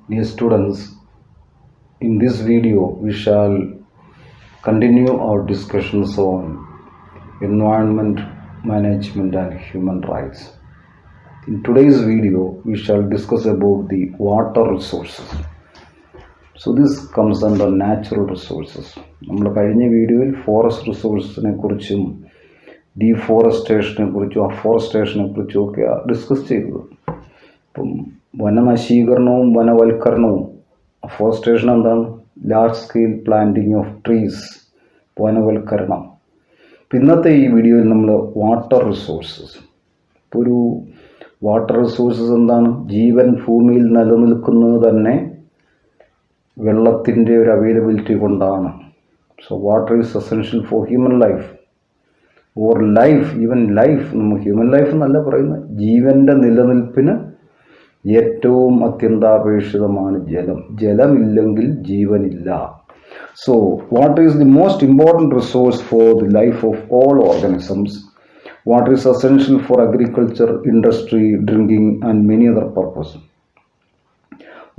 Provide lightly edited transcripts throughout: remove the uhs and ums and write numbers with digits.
Dear students, in this video we shall continue our discussions on environment management and human rights. In today's video we shall discuss about the water resources. So this comes under natural resources. നമ്മൾ കഴിഞ്ഞ വീഡിയോയിൽ forest റിസോഴ്സിനെ കുറിച്ചും ഡീഫോറസ്റ്റേഷനെ കുറിച്ചും അഫോറസ്റ്റേഷനെ കുറിച്ചും ഒക്കെ discuss ചെയ്തത്. അപ്പം വനനശീകരണവും വനവൽക്കരണവും, അഫോറസ്റ്റേഷൻ എന്താണ്? Large scale planting of trees, വനവൽക്കരണം. ഇന്നത്തെ ഈ വീഡിയോയിൽ നമ്മൾ വാട്ടർ റിസോഴ്സസ്, ഇപ്പോൾ ഒരു വാട്ടർ റിസോഴ്സസ് എന്താണ്? ജീവൻ ഭൂമിയിൽ നിലനിൽക്കുന്നത് തന്നെ വെള്ളത്തിൻ്റെ ഒരു അവൈലബിലിറ്റി കൊണ്ടാണ്. So water is essential for human life or life, even life. നമ്മൾ ഹ്യൂമൻ ലൈഫ് എന്നല്ല പറയുന്നത്, ജീവൻ്റെ നിലനിൽപ്പിന് ഏറ്റവും അത്യന്താപേക്ഷിതമാണ് ജലം. ജലമില്ലെങ്കിൽ ജീവനില്ല. So water is the most important resource for the life of all organisms. Water is essential for agriculture, industry, drinking and many other purposes.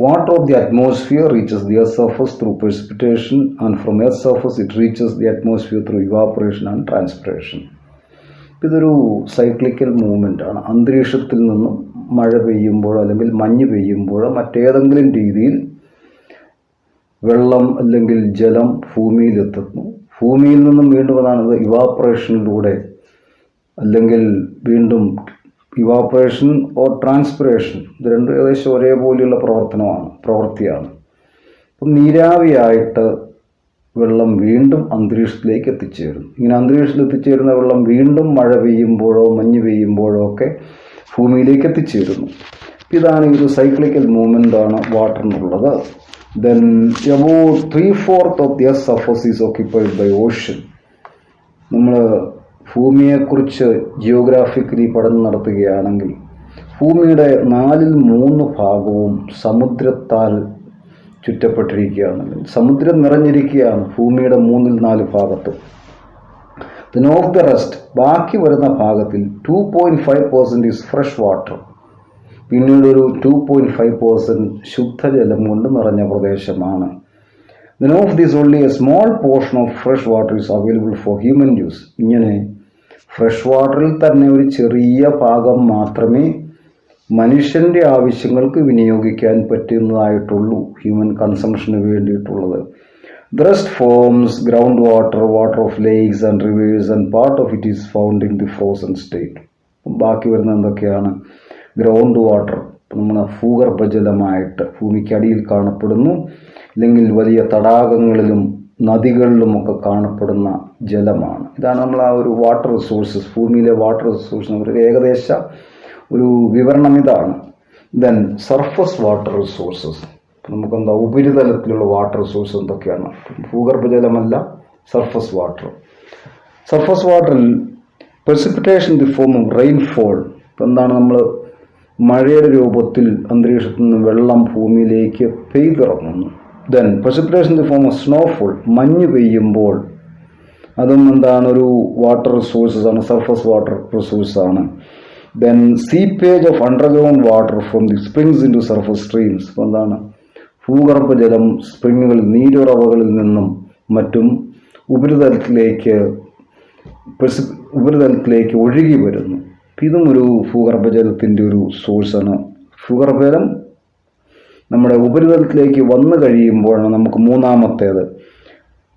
Water of the atmosphere reaches the earth's surface through precipitation, and from earth's surface it reaches the atmosphere through evaporation and transpiration. ഇതൊരു cyclical movement ആണ്. അന്തരീക്ഷത്തിൽ നിന്നും മഴ പെയ്യുമ്പോഴോ അല്ലെങ്കിൽ മഞ്ഞ് പെയ്യുമ്പോഴോ മറ്റേതെങ്കിലും രീതിയിൽ വെള്ളം അല്ലെങ്കിൽ ജലം ഭൂമിയിലെത്തുന്നു. ഭൂമിയിൽ നിന്നും വീണ്ടും അതാണത് ഇവാപ്പറേഷനിലൂടെ അല്ലെങ്കിൽ വീണ്ടും ഇവാപ്പറേഷൻ ഓർ ട്രാൻസ്പിറേഷൻ, ഇത് രണ്ടും ഏകദേശം ഒരേപോലെയുള്ള പ്രവൃത്തിയാണ്. അപ്പം നീരാവിയായിട്ട് വെള്ളം വീണ്ടും അന്തരീക്ഷത്തിലേക്ക് എത്തിച്ചേരും. ഇങ്ങനെ അന്തരീക്ഷത്തിൽ എത്തിച്ചേരുന്ന വെള്ളം വീണ്ടും മഴ പെയ്യുമ്പോഴോ മഞ്ഞ് പെയ്യുമ്പോഴോ ഒക്കെ ഭൂമിയിലേക്ക് എത്തിച്ചേരുന്നു. ഇതാണ് ഈ ഒരു സൈക്ലിക്കൽ മൂവ്മെൻ്റ് ആണ് വാട്ടറിനുള്ളത്. Then about 3/4 of the earth surface is occupied by ocean. നമ്മൾ ഭൂമിയെക്കുറിച്ച് ജിയോഗ്രാഫിക്കലി പഠനം നടത്തുകയാണെങ്കിൽ ഭൂമിയുടെ 4/3 ഭാഗവും സമുദ്രത്താൽ ചുറ്റപ്പെട്ടിരിക്കുകയാണ്. സമുദ്രം നിറഞ്ഞിരിക്കുകയാണ് ഭൂമിയുടെ 3/4 ഭാഗത്തും. ദെൻ ഓഫ് ദ റെസ്റ്റ്, ബാക്കി വരുന്ന ഭാഗത്തിൽ 2.5% ഈസ് ഫ്രഷ് വാട്ടർ. പിന്നീട് ഒരു 2.5% ശുദ്ധജലം കൊണ്ട് നിറഞ്ഞ പ്രദേശമാണ്. Then of this only a small portion of fresh water is available for human use. ഇങ്ങനെ ഫ്രഷ് വാട്ടറിൽ തന്നെ ഒരു ചെറിയ ഭാഗം മാത്രമേ മനുഷ്യൻ്റെ ആവശ്യങ്ങൾക്ക് വിനിയോഗിക്കാൻ പറ്റുന്നതായിട്ടുള്ളൂ, human കൺസംഷന് വേണ്ടിയിട്ടുള്ളത്. The rest forms ground water, water of lakes and rivers, and part of it is found in the frozen state. ബാക്കി വരുന്ന എന്തൊക്കെയാണ്? ഗ്രൗണ്ട് വാട്ടർ, നമ്മുടെ ഭൂഗർഭജലമായിട്ട് ഭൂമിക്കടിയിൽ കാണപ്പെടുന്നു, അല്ലെങ്കിൽ വലിയ തടാകങ്ങളിലും നദികളിലുമൊക്കെ കാണപ്പെടുന്ന ജലമാണ്. ഇതാണ് നമ്മൾ ആ ഒരു വാട്ടർ റിസോഴ്സസ്, ഭൂമിയിലെ വാട്ടർ റിസോഴ്സ് ഒരു ഏകദേശ ഒരു വിവരണം ഇതാണ്. ദെൻ സർഫസ് വാട്ടർ റിസോഴ്സസ്, നമുക്കെന്താ ഉപരിതലത്തിലുള്ള വാട്ടർ റിസോഴ്സ് എന്തൊക്കെയാണ്? ഭൂഗർഭജലമല്ല, സർഫസ് വാട്ടർ. സർഫസ് വാട്ടറിൽ precipitation in the form of rainfall. ഇപ്പം എന്താണ്? നമ്മൾ മഴയുടെ രൂപത്തിൽ അന്തരീക്ഷത്തിൽ നിന്ന് വെള്ളം ഭൂമിയിലേക്ക് പെയ്തിറങ്ങുന്നു. Then precipitation in the form of snowfall, മഞ്ഞ് പെയ്യുമ്പോൾ അതും എന്താണ്? ഒരു വാട്ടർ റിസോഴ്സസ് ആണ്, സർഫസ് വാട്ടർ റിസോഴ്സ് ആണ്. Then seepage of underground water from the springs into surface streams. അപ്പോൾ എന്താണ്? ഭൂഗർഭജലം സ്പ്രിങ്ങുകളിൽ, നീരുറവകളിൽ നിന്നും മറ്റും ഉപരിതലത്തിലേക്ക് ഒഴുകി വരുന്നു. ഇതും ഒരു ഭൂഗർഭജലത്തിൻ്റെ ഒരു സോഴ്സാണ്. ഭൂഗർഭജലം നമ്മുടെ ഉപരിതലത്തിലേക്ക് വന്നു കഴിയുമ്പോഴാണ് നമുക്ക് മൂന്നാമത്തേത്.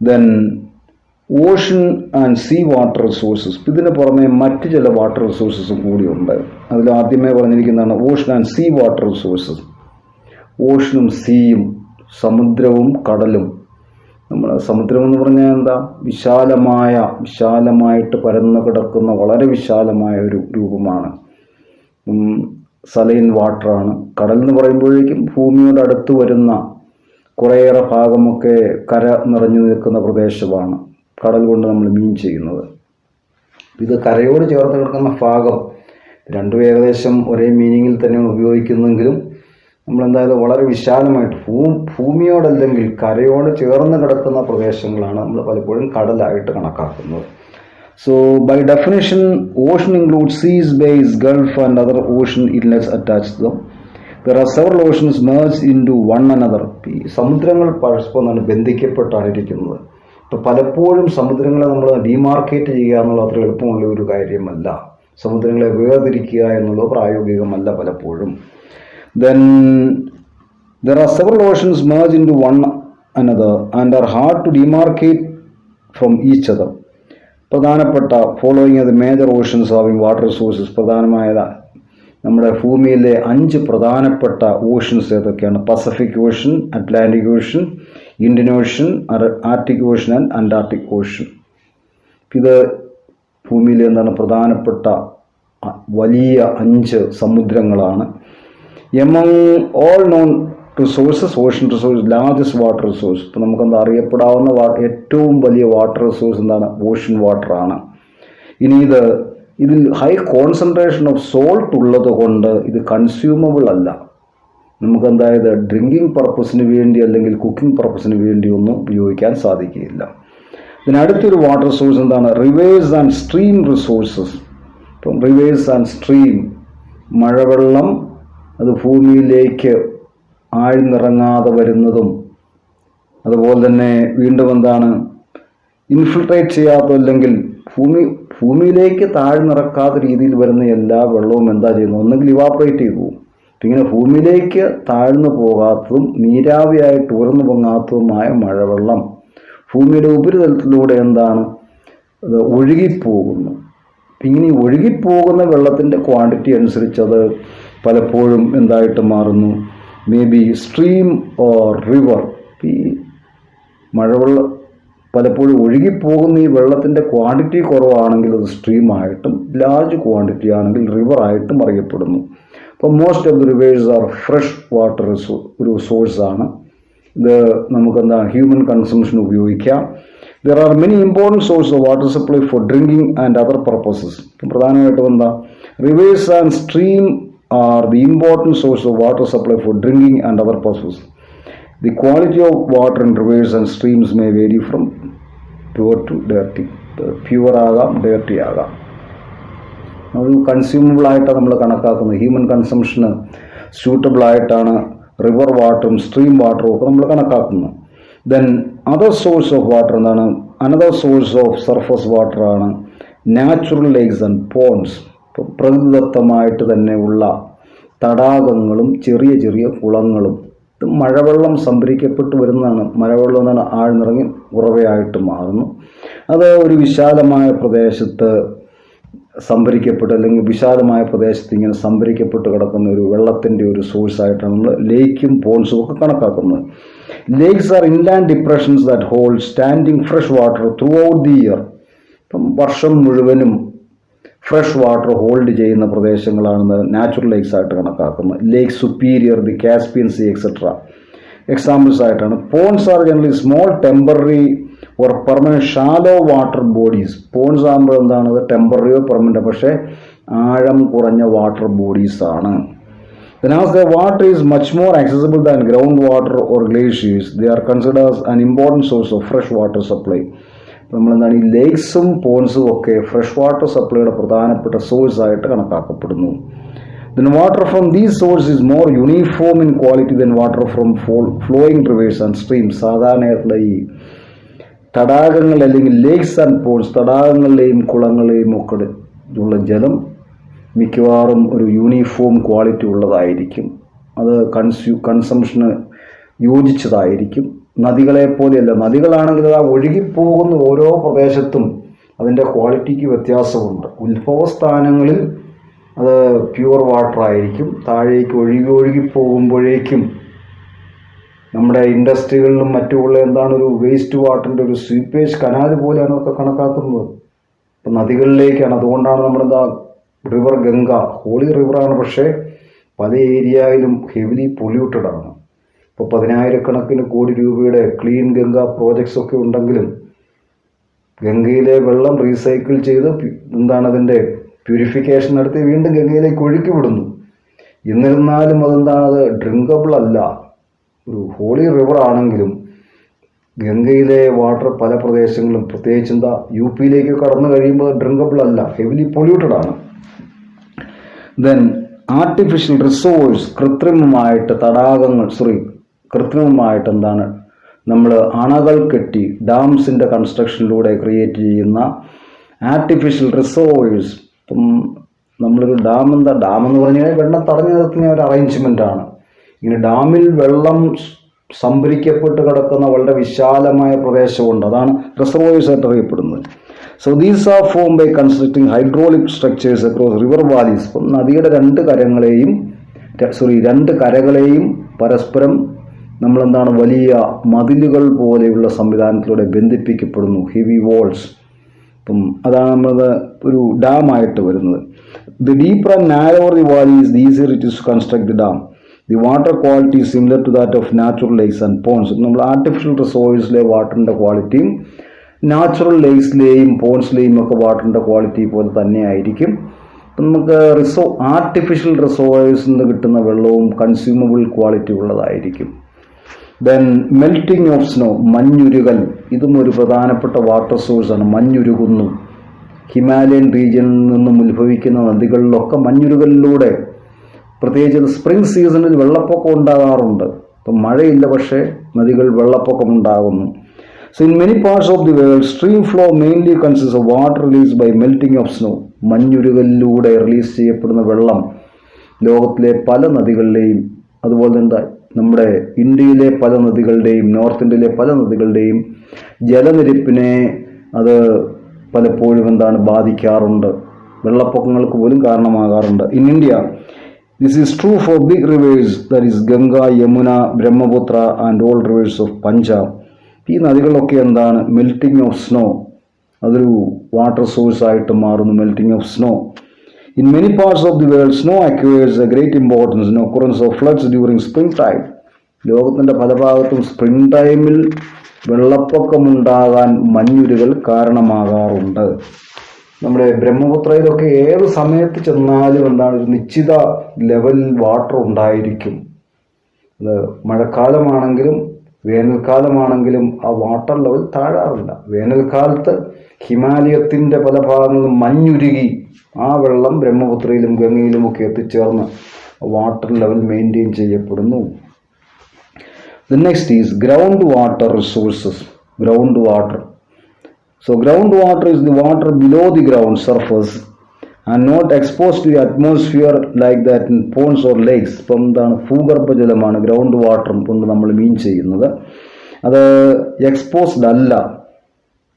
Then ocean and sea water resources. ഇതിന് പുറമെ മറ്റ് ചില വാട്ടർ റിസോഴ്സസും കൂടിയുണ്ട്. അതിൽ ആദ്യമേ പറഞ്ഞിരിക്കുന്നതാണ് ocean and sea water resources. ഓഷനും സീയും, സമുദ്രവും കടലും. നമ്മൾ സമുദ്രം എന്ന് പറഞ്ഞാൽ എന്താ? വിശാലമായിട്ട് പരന്നു കിടക്കുന്ന വളരെ വിശാലമായ ഒരു രൂപമാണ്. സലൈൻ വാട്ടറാണ്. കടൽ എന്ന് പറയുമ്പോഴേക്കും ഭൂമിയോട് അടുത്ത് വരുന്ന കുറേയേറെ ഭാഗമൊക്കെ കര നിറഞ്ഞു നിൽക്കുന്ന പ്രദേശമാണ് കടൽ കൊണ്ട് നമ്മൾ മീൻ ചെയ്യുന്നത്. ഇത് കരയോട് ചേർന്ന് കിടക്കുന്ന ഭാഗം രണ്ടും ഏകദേശം ഒരേ മീനിങ്ങിൽ തന്നെയാണ് ഉപയോഗിക്കുന്നെങ്കിലും നമ്മളെന്തായാലും വളരെ വിശാലമായിട്ട് ഭൂമിയോടല്ലെങ്കിൽ കരയോട് ചേർന്ന് കിടക്കുന്ന പ്രദേശങ്ങളാണ് നമ്മൾ പലപ്പോഴും കടലായിട്ട് കണക്കാക്കുന്നത്. So by definition, ocean includes seas, bays, gulf and other ocean inlets attached to them. There are several oceans merged into one another. ഈ സമുദ്രങ്ങൾ പരസ്പരം ബന്ധിക്കപ്പെട്ടാണ് ഇരിക്കുന്നത്. ഇപ്പോൾ പലപ്പോഴും സമുദ്രങ്ങളെ നമ്മൾ ഡിമാർക്കേറ്റ് ചെയ്യുക എന്നുള്ള അത്ര എളുപ്പമുള്ള ഒരു കാര്യമല്ല. സമുദ്രങ്ങളെ വേർതിരിക്കുക എന്നുള്ളത് പ്രായോഗികമല്ല പലപ്പോഴും. Then there are several oceans merged into one another and are hard to demarcate from each other. പ്രധാനപ്പെട്ട following the major oceans having water resources. പ്രധാനമായ നമ്മുടെ ഭൂമിയിലെ 5 പ്രധാനപ്പെട്ട ഓഷൻസ് ഏതൊക്കെയാണ്? Pacific Ocean, Atlantic Ocean, Indian Ocean, Arctic Ocean and Antarctic Ocean. ഇത് ഭൂമിയിലെ എന്താണ് പ്രധാനപ്പെട്ട വലിയ 5 സമുദ്രങ്ങളാണ്. Among all known resources, ocean resource largest water resource. ഇപ്പോൾ നമുക്കെന്താ അറിയപ്പെടാവുന്ന ഏറ്റവും വലിയ വാട്ടർ റിസോഴ്സ് എന്താണ്? ഓഷൻ വാട്ടറാണ്. ഇനി ഇതിൽ ഹൈ കോൺസെൻട്രേഷൻ ഓഫ് സോൾട്ട് ഉള്ളത് കൊണ്ട് ഇത് കൺസ്യൂമബിൾ അല്ല. നമുക്കെന്തായത് ഡ്രിങ്കിങ് പർപ്പസിന് വേണ്ടി അല്ലെങ്കിൽ കുക്കിംഗ് പർപ്പസിന് വേണ്ടി ഒന്നും ഉപയോഗിക്കാൻ സാധിക്കുകയില്ല. ഇതിനടുത്തൊരു വാട്ടർ സോഴ്സ് എന്താണ്? Reverse and stream resources. ഇപ്പം റിവേഴ്സ് ആൻഡ് സ്ട്രീം, മഴവെള്ളം അത് ഭൂമിയിലേക്ക് ആഴ്ന്നിറങ്ങാതെ വരുന്നതും അതുപോലെ തന്നെ വീണ്ടും എന്താണ് ഇൻഫിൽട്രേറ്റ് ചെയ്യാത്ത അല്ലെങ്കിൽ ഭൂമിയിലേക്ക് താഴ്ന്നിറക്കാത്ത രീതിയിൽ വരുന്ന എല്ലാ വെള്ളവും എന്താ ചെയ്യുന്നത്? ഒന്നെങ്കിൽ ഇവാപ്പറേറ്റ് ചെയ്തു പോകും. ഇങ്ങനെ ഭൂമിയിലേക്ക് താഴ്ന്നു പോകാത്തതും നീരാവിയായിട്ട് ഉയർന്നു പൊങ്ങാത്തതുമായ മഴവെള്ളം ഭൂമിയുടെ ഉപരിതലത്തിലൂടെ എന്താണ് അത് ഒഴുകിപ്പോകുന്നു. ഇങ്ങനെ ഒഴുകിപ്പോകുന്ന വെള്ളത്തിൻ്റെ ക്വാണ്ടിറ്റി അനുസരിച്ചത് പലപ്പോഴും എന്തായിട്ട് മാറുന്നു? May be stream or river. ഈ മഴവെള്ളം പലപ്പോഴും ഒഴുകിപ്പോകുന്ന ഈ വെള്ളത്തിൻ്റെ ക്വാണ്ടിറ്റി കുറവാണെങ്കിൽ അത് സ്ട്രീമായിട്ടും ലാർജ് ക്വാണ്ടിറ്റി ആണെങ്കിൽ റിവറായിട്ടും അറിയപ്പെടുന്നു. അപ്പോൾ most of the reverse R fresh water ഒരു സോഴ്സാണ്. ഇത് നമുക്കെന്താ ഹ്യൂമൻ കൺസംഷൻ ഉപയോഗിക്കാം. There are many important source of water supply four drinking and other purposes. പ്രധാനമായിട്ടും എന്താ? Reverse and stream are the important source of water supply for drinking and other purposes. The quality of water in rivers and streams may vary from pure to dirty. Pure ആകാം, dirty ആകാം. ഒരു consumable ആയിട്ടാണ് നമ്മൾ കണക്കാക്കുന്നത്. Human കൺസംഷന് suitable ആയിട്ടാണ് river വാട്ടറും stream വാട്ടറും ഒക്കെ നമ്മൾ കണക്കാക്കുന്നത്. Then other source of water എന്താണ്? അനദർ സോഴ്സ് ഓഫ് സർഫസ് വാട്ടറാണ് നാച്ചുറൽ ലേക്സ് ആൻഡ് പോൺസ്. പ്രകൃതിദത്തമായിട്ട് തന്നെ ഉള്ള തടാകങ്ങളും ചെറിയ ചെറിയ കുളങ്ങളും. ഇത് മഴവെള്ളം സംഭരിക്കപ്പെട്ട് വരുന്നതാണ്. മഴവെള്ളം എന്നാണ് ആഴ്ന്നിറങ്ങി ഉറവയായിട്ട് മാറുന്നു. അത് ഒരു വിശാലമായ പ്രദേശത്ത് സംഭരിക്കപ്പെട്ട് അല്ലെങ്കിൽ വിശാലമായ പ്രദേശത്ത് ഇങ്ങനെ സംഭരിക്കപ്പെട്ട് കിടക്കുന്ന ഒരു വെള്ളത്തിൻ്റെ ഒരു സോഴ്സായിട്ടാണ് നമ്മൾ ലേക്കും പോൺസും ഒക്കെ കണക്കാക്കുന്നത്. Lakes are inland depressions that hold standing fresh water throughout the year. ഇപ്പം വർഷം മുഴുവനും ഫ്രഷ് വാട്ടർ ഹോൾഡ് ചെയ്യുന്ന പ്രദേശങ്ങളാണ് നാച്ചുറൽ ലേക്സ് ആയിട്ട് കണക്കാക്കുന്നത്. Lake superior, the Caspian sea etcetera examples ആയിട്ടാണ്. Ponds are generally small temporary or permanent shallow water bodies. Ponds ആകുമ്പോൾ എന്താണ്? ടെമ്പററിയോ പെർമനന്റ്, പക്ഷേ ആഴം കുറഞ്ഞ വാട്ടർ ബോഡീസ് ആണ്. Then as the water is much more accessible than groundwater or glaciers, they are considered as an important source of fresh water supply. നമ്മളെന്താണ് ഈ ലേക്സും പോൺസും ഒക്കെ ഫ്രഷ് വാട്ടർ സപ്ലൈയുടെ പ്രധാനപ്പെട്ട സോഴ്സ് ആയിട്ട് കണക്കാക്കപ്പെടുന്നു. Then water from these sources is more uniform in quality than water from flowing rivers and streams. സാധാരണയായിട്ടുള്ള ഈ തടാകങ്ങൾ അല്ലെങ്കിൽ lakes and Ponce, തടാകങ്ങളിലെയും കുളങ്ങളിലെയും ഒക്കെ ഉള്ള ജലം മിക്കവാറും ഒരു യൂണിഫോം ക്വാളിറ്റി ഉള്ളതായിരിക്കും. അത് കൺസംഷന് യോജിച്ചതായിരിക്കും. നദികളെ പോലെയല്ല. നദികളാണെങ്കിൽ ആ ഒഴുകിപ്പോകുന്ന ഓരോ പ്രദേശത്തും അതിൻ്റെ ക്വാളിറ്റിക്ക് വ്യത്യാസമുണ്ട്. ഉത്ഭവസ്ഥാനങ്ങളിൽ അത് പ്യുവർ വാട്ടർ ആയിരിക്കും. താഴേക്ക് ഒഴുകിപ്പോകുമ്പോഴേക്കും നമ്മുടെ ഇൻഡസ്ട്രികളിലും മറ്റുമുള്ള എന്താണ് ഒരു വേസ്റ്റ് വാട്ടറിൻ്റെ ഒരു സ്വീപ്പേജ് കനാൽ പോലെയാണ് അതൊക്കെ കണക്കാക്കുന്നത്. ഇപ്പം നദികളിലേക്കാണ്. അതുകൊണ്ടാണ് നമ്മളെന്താ റിവർ ഗംഗ ഹോളി റിവറാണ്, പക്ഷേ പല ഏരിയയിലും ഹെവിലി പൊല്യൂട്ടഡ് ആണ്. ഇപ്പോൾ 10,000 കോടി രൂപയുടെ ക്ലീൻ ഗംഗ പ്രോജക്ട്സ് ഒക്കെ ഉണ്ടെങ്കിലും ഗംഗയിലെ വെള്ളം റീസൈക്കിൾ ചെയ്ത് എന്താണ് അതിൻ്റെ പ്യൂരിഫിക്കേഷൻ നടത്തി വീണ്ടും ഗംഗയിലേക്ക് ഒഴുക്കി വിടുന്നു. എന്നിരുന്നാലും അത് ഡ്രിങ്കബിൾ അല്ല. ഒരു ഹോളി റിവർ ആണെങ്കിലും ഗംഗയിലെ വാട്ടർ പല പ്രദേശങ്ങളും പ്രത്യേകിച്ച് UP കടന്നു കഴിയുമ്പോൾ ഡ്രിങ്കബിൾ അല്ല, ഹെവിലി പൊല്യൂട്ടഡ് ആണ്. ദെൻ ആർട്ടിഫിഷ്യൽ റിസോഴ്സ്, കൃത്രിമമായിട്ട് തടാകങ്ങൾ കൃത്രിമമായിട്ട് എന്താണ് നമ്മൾ അണകൾ കെട്ടി ഡാംസിൻ്റെ കൺസ്ട്രക്ഷനിലൂടെ ക്രിയേറ്റ് ചെയ്യുന്ന ആർട്ടിഫിഷ്യൽ റിസോഴ്സ്. ഇപ്പം നമ്മളൊരു ഡാം എന്ന് പറഞ്ഞു കഴിഞ്ഞാൽ വെള്ളം തടഞ്ഞു നിർത്തുന്ന ഒരു അറേഞ്ച്മെൻ്റാണ്. ഇങ്ങനെ ഡാമിൽ വെള്ളം സംഭരിക്കപ്പെട്ട് കിടക്കുന്ന വളരെ വിശാലമായ പ്രദേശമുണ്ട്, അതാണ് റിസർവോയേഴ്സ് ആയിട്ട് അറിയപ്പെടുന്നത്. So these are form by constructing hydraulic structures across river valleys. ഇപ്പം നദിയുടെ രണ്ട് കരകളെയും പരസ്പരം നമ്മളെന്താണ് വലിയ മതിലുകൾ പോലെയുള്ള സംവിധാനത്തിലൂടെ ബന്ധിപ്പിക്കപ്പെടുന്നു, ഹെവി വോൾസ്. അപ്പം അതാണ് നമ്മളത് ഒരു ഡാമായിട്ട് വരുന്നത്. The deeper and narrower the valley is the easier it is to construct the dam. The water quality is similar to that of natural lakes and ponds. നമ്മൾ ആർട്ടിഫിഷ്യൽ റിസോഴ്സിലെ വാട്ടറിൻ്റെ ക്വാളിറ്റിയും നാച്ചുറൽ ലേക്സിലെയും പോൺസിലെയും ഒക്കെ വാട്ടറിൻ്റെ ക്വാളിറ്റി പോലെ തന്നെ ആയിരിക്കും. നമുക്ക് ആർട്ടിഫിഷ്യൽ റിസോഴ്സിൽ നിന്ന് കിട്ടുന്ന വെള്ളവും കൺസ്യൂമബിൾ ക്വാളിറ്റി ഉള്ളതായിരിക്കും. ദെൻ മെൽറ്റിംഗ് ഓഫ് സ്നോ, മഞ്ഞുരുകൽ. ഇതും ഒരു പ്രധാനപ്പെട്ട വാട്ടർ സോഴ്സാണ്. മഞ്ഞുരുകുന്നു. ഹിമാലയൻ റീജിയനിൽ നിന്നും ഉത്ഭവിക്കുന്ന നദികളിലൊക്കെ മഞ്ഞുരുകലിലൂടെ, പ്രത്യേകിച്ച് സ്പ്രിംഗ് സീസണിൽ വെള്ളപ്പൊക്കം ഉണ്ടാകാറുണ്ട്. ഇപ്പം മഴയില്ല, പക്ഷേ നദികൾ വെള്ളപ്പൊക്കം ഉണ്ടാകുന്നു. So in many parts of the world, stream flow mainly consists of water released by melting of snow. മഞ്ഞുരുകലിലൂടെ റിലീസ് ചെയ്യപ്പെടുന്ന വെള്ളം ലോകത്തിലെ പല നദികളിലെയും, അതുപോലെ തന്നെ നമ്മുടെ ഇന്ത്യയിലെ പല നദികളുടെയും, നോർത്ത് ഇന്ത്യയിലെ പല നദികളുടെയും ജലനിരപ്പിനെ അത് പലപ്പോഴും ബാധിക്കാറുണ്ട്, വെള്ളപ്പൊക്കങ്ങൾക്ക് പോലും കാരണമാകാറുണ്ട്. In India this is true for big rivers, that is Ganga, Yamuna, Brahmaputra and all rivers of Punjab. ഈ നദികളൊക്കെ മെൽറ്റിംഗ് ഓഫ് സ്നോ, അതൊരു വാട്ടർ സോഴ്സ് ആയിട്ട് മാറുന്നു. Melting of snow. In many parts of the world snow acquires A great importance in occurrence of floods during spring time. ലോകത്തിൻ്റെ പല ഭാഗത്തും spring ടൈമിൽ വെള്ളപ്പൊക്കമുണ്ടാകാൻ മഞ്ഞുരുകൾ കാരണമാകാറുണ്ട്. നമ്മുടെ ബ്രഹ്മപുത്രയിലൊക്കെ ഏത് സമയത്ത് ചെന്നാലും ഒരു നിശ്ചിത ലെവലിൽ വാട്ടർ ഉണ്ടായിരിക്കും. അത് മഴക്കാലമാണെങ്കിലും വേനൽക്കാലമാണെങ്കിലും ആ വാട്ടർ ലെവൽ താഴാറില്ല. വേനൽക്കാലത്ത് ഹിമാലയത്തിൻ്റെ പല ഭാഗങ്ങളിലും മഞ്ഞുരുകി ആ വെള്ളം ബ്രഹ്മപുത്രയിലും ഗംഗയിലുമൊക്കെ എത്തിച്ചേർന്ന് വാട്ടർ ലെവൽ മെയിൻറ്റെയിൻ ചെയ്യപ്പെടുന്നു. The next is groundwater resources. Groundwater. So groundwater is the water below the ground surface and not exposed to the atmosphere like that in ponds or lakes. ഇപ്പം ഭൂഗർഭജലമാണ് ground water കൊണ്ട് നമ്മൾ മീൻ ചെയ്യുന്നത്. അത് exposed അല്ല,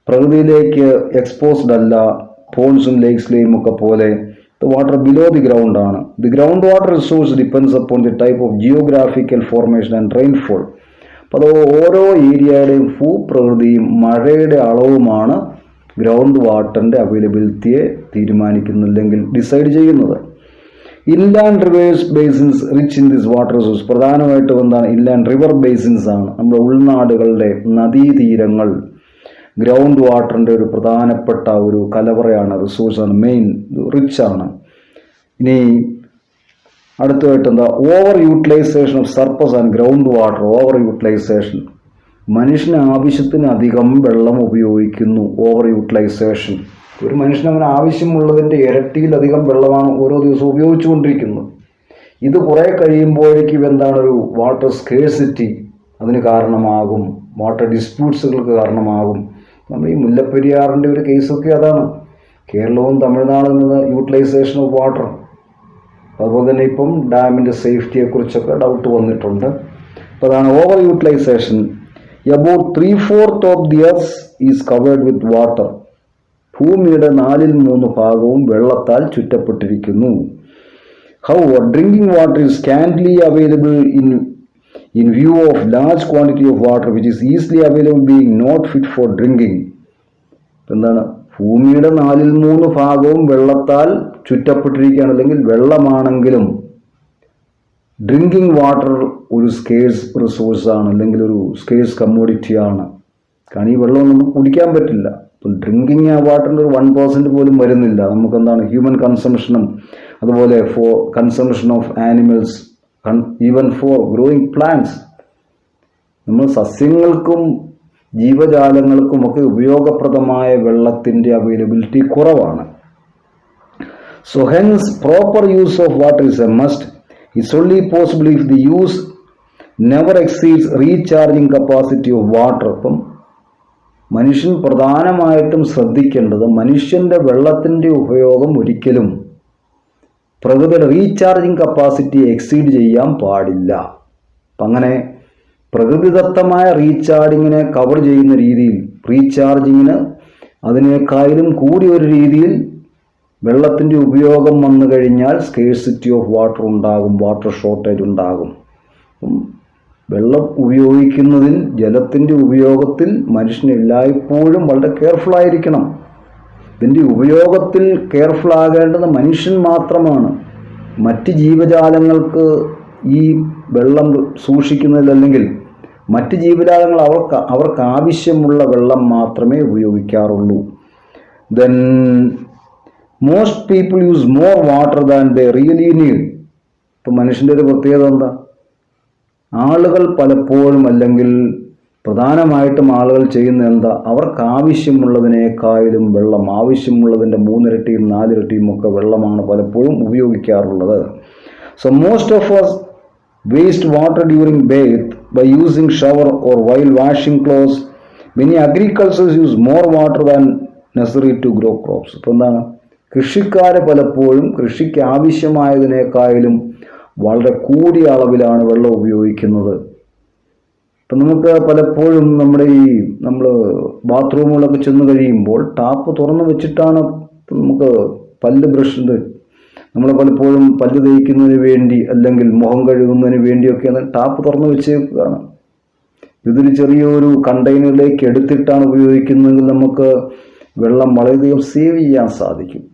പ്രകൃതിയിലേക്ക് exposed അല്ല. പോൺസും ലേക്സിലെയും ഒക്കെ പോലെ water below the ground ആണ്. The ground water resource depends upon the type of geographical formation and rainfall. അപ്പോൾ അത് ഓരോ ഏരിയയുടെയും ഭൂപ്രകൃതിയും മഴയുടെ അളവുമാണ് ഗ്രൗണ്ട് വാട്ടറിൻ്റെ അവൈലബിലിറ്റിയെ തീരുമാനിക്കുന്നില്ലെങ്കിൽ ഡിസൈഡ് ചെയ്യുന്നത്. Inland reverse basins rich in this water resource. പ്രധാനമായിട്ടും ഇൻലാൻഡ് റിവർ ബേസിൻസ് ആണ്. നമ്മുടെ ഉൾനാടുകളുടെ നദീതീരങ്ങൾ ഗ്രൗണ്ട് വാട്ടറിൻ്റെ ഒരു പ്രധാനപ്പെട്ട ഒരു കലവറയാണ്, റിസോഴ്സാണ്, മെയിൻ റിച്ച് ആണ്. ഇനി അടുത്തതായിട്ട് over utilisation of surface and ground water. Over utilisation, മനുഷ്യന് ആവശ്യത്തിന് അധികം വെള്ളം ഉപയോഗിക്കുന്നു. ഓവർ യൂട്ടിലൈസേഷൻ, ഒരു മനുഷ്യന് അവന് ആവശ്യമുള്ളതിൻ്റെ ഇരട്ടിയിലധികം വെള്ളമാണ് ഓരോ ദിവസവും ഉപയോഗിച്ചുകൊണ്ടിരിക്കുന്നത്. ഇത് കുറേ കഴിയുമ്പോഴേക്കും ഒരു വാട്ടർ സ്കേഴ്സിറ്റി അതിന് കാരണമാകും, വാട്ടർ ഡിസ്പ്യൂട്ട്സുകൾക്ക് കാരണമാകും. നമ്മൾ ഈ മുല്ലപ്പെരിയാറിൻ്റെ ഒരു കേസൊക്കെ അതാണ്. കേരളവും തമിഴ്നാടും നിന്ന് യൂട്ടിലൈസേഷൻ ഓഫ് വാട്ടർ. അതുപോലെ തന്നെ ഇപ്പം ഡാമിൻ്റെ സേഫ്റ്റിയെക്കുറിച്ചൊക്കെ ഡൗട്ട് വന്നിട്ടുണ്ട്. അപ്പോൾ അതാണ് over utilisation. About 3/4 of the earth is covered with water. ഭൂമിയുടെ 3/4 ഭാഗവും വെള്ളത്താൽ ചുറ്റപ്പെട്ടിരിക്കുന്നു. However, drinking water is scantily available in view of large quantity of water which is easily available being not fit for drinking. ഭൂമിയുടെ 3/4 ഭാഗവും വെള്ളത്താൽ ചുറ്റപ്പെട്ടിരിക്കുകയാണ്, അല്ലെങ്കിൽ വെള്ളമാണെങ്കിലും drinking water ഒരു scarce റിസോഴ്സാണ്, അല്ലെങ്കിൽ ഒരു scarce കമ്മോഡിറ്റിയാണ്. കാരണം ഈ വെള്ളം നമുക്ക് കുടിക്കാൻ പറ്റില്ല. അപ്പം ഡ്രിങ്കിങ് വാട്ടറിൻ്റെ ഒരു 1% പോലും വരുന്നില്ല. നമുക്ക് ഹ്യൂമൻ കൺസംഷനും അതുപോലെ four consumption of animals, even for growing plants. നമ്മൾ സസ്യങ്ങൾക്കും ജീവജാലങ്ങൾക്കുമൊക്കെ ഉപയോഗപ്രദമായ വെള്ളത്തിൻ്റെ അവൈലബിലിറ്റി കുറവാണ്. So hence proper use of water is a must. It's only possible if the use never exceeds recharging capacity of water. അപ്പം മനുഷ്യൻ പ്രധാനമായിട്ടും ശ്രദ്ധിക്കേണ്ടത് മനുഷ്യൻ്റെ വെള്ളത്തിൻ്റെ ഉപയോഗം ഒരിക്കലും പ്രകൃതിയുടെ റീചാർജിങ് കപ്പാസിറ്റി എക്സീഡ് ചെയ്യാൻ പാടില്ല. അപ്പം അങ്ങനെ പ്രകൃതിദത്തമായ റീചാർജിങ്ങിനെ കവർ ചെയ്യുന്ന രീതിയിൽ റീചാർജിങ്ങിന് അതിനേക്കാളും കൂടി ഒരു രീതിയിൽ വെള്ളത്തിൻ്റെ ഉപയോഗം വന്നു കഴിഞ്ഞാൽ സ്കേഴ്സിറ്റി ഓഫ് വാട്ടർ ഉണ്ടാകും, വാട്ടർ ഷോർട്ടേജ് ഉണ്ടാകും. വെള്ളം ഉപയോഗിക്കുന്നതിൽ ജലത്തിൻ്റെ ഉപയോഗത്തിൽ മനുഷ്യൻ എല്ലായ്പ്പോഴും വളരെ കെയർഫുൾ ആയിരിക്കണം. ഇതിൻ്റെ ഉപയോഗത്തിൽ കെയർഫുൾ ആകേണ്ടത് മനുഷ്യൻ മാത്രമാണ്. മറ്റ് ജീവജാലങ്ങൾക്ക് ഈ വെള്ളം സൂക്ഷിക്കുന്നതിലല്ലെങ്കിൽ മറ്റ് ജീവജാലങ്ങൾ അവർക്ക് ആവശ്യമുള്ള വെള്ളം മാത്രമേ ഉപയോഗിക്കാറുള്ളൂ. Then most people use more water than they really need. ഇപ്പം മനുഷ്യൻ്റെ ഒരു പ്രത്യേകത എന്താ? ആളുകൾ പലപ്പോഴും അല്ലെങ്കിൽ പ്രധാനമായിട്ടും ആളുകൾ ചെയ്യുന്ന എന്താ, അവർക്ക് ആവശ്യമുള്ളതിനേക്കാളും വെള്ളം, ആവശ്യമുള്ളതിൻ്റെ 3 ഇരട്ടിയും 4 ഇരട്ടിയും ഒക്കെ വെള്ളമാണ് പലപ്പോഴും ഉപയോഗിക്കാറുള്ളത്. So most of us waste water during bath by using shower or while washing clothes. Many agricultures use more water than necessary to grow crops. ഇപ്പോൾ എന്താണ്, കൃഷിക്കാർ പലപ്പോഴും കൃഷിക്ക് ആവശ്യമായതിനേക്കാളും വളരെ കൂടിയ അളവിലാണ് വെള്ളം ഉപയോഗിക്കുന്നത്. ഇപ്പം നമുക്ക് പലപ്പോഴും നമ്മൾ ബാത്റൂമുകളൊക്കെ ചെന്ന് കഴിയുമ്പോൾ ടാപ്പ് തുറന്ന് വെച്ചിട്ടാണ് നമുക്ക് പല്ല് ബ്രഷ് നമ്മൾ പലപ്പോഴും പല്ല് തേയ്ക്കുന്നതിന് വേണ്ടി അല്ലെങ്കിൽ മുഖം കഴുകുന്നതിന് വേണ്ടിയൊക്കെയാണ് ടാപ്പ് തുറന്ന് വെച്ചേക്കുകയാണ്. ഇതൊരു ചെറിയൊരു കണ്ടെയ്നറിലേക്ക് എടുത്തിട്ടാണ് ഉപയോഗിക്കുന്നതെങ്കിൽ നമുക്ക് വെള്ളം വളരെയധികം സേവ് ചെയ്യാൻ സാധിക്കും.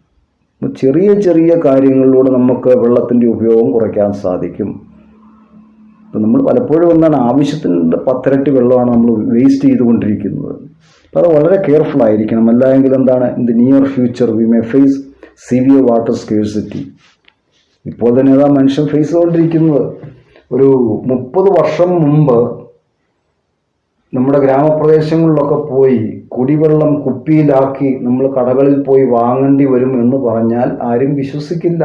ചെറിയ ചെറിയ കാര്യങ്ങളിലൂടെ നമുക്ക് വെള്ളത്തിൻ്റെ ഉപയോഗം കുറയ്ക്കാൻ സാധിക്കും. ഇപ്പം നമ്മൾ പലപ്പോഴും എന്താണ്, ആവശ്യത്തിൻ്റെ 10 ഇരട്ടി വെള്ളമാണ് നമ്മൾ വേസ്റ്റ് ചെയ്തുകൊണ്ടിരിക്കുന്നത്. അപ്പോൾ അത് വളരെ കെയർഫുൾ ആയിരിക്കണം. അല്ലെങ്കിൽ എന്താണ്, in the near future we may face severe water scarcity. ഇപ്പോൾ തന്നെ അതാ മനുഷ്യൻ ഫേസ് ചെയ്തുകൊണ്ടിരിക്കുന്നത്. ഒരു 30 വർഷം മുമ്പ് നമ്മുടെ ഗ്രാമപ്രദേശങ്ങളിലൊക്കെ പോയി കുടിവെള്ളം കുപ്പിയിലാക്കി നമ്മൾ കടകളിൽ പോയി വാങ്ങേണ്ടി വരും എന്ന് പറഞ്ഞാൽ ആരും വിശ്വസിക്കില്ല.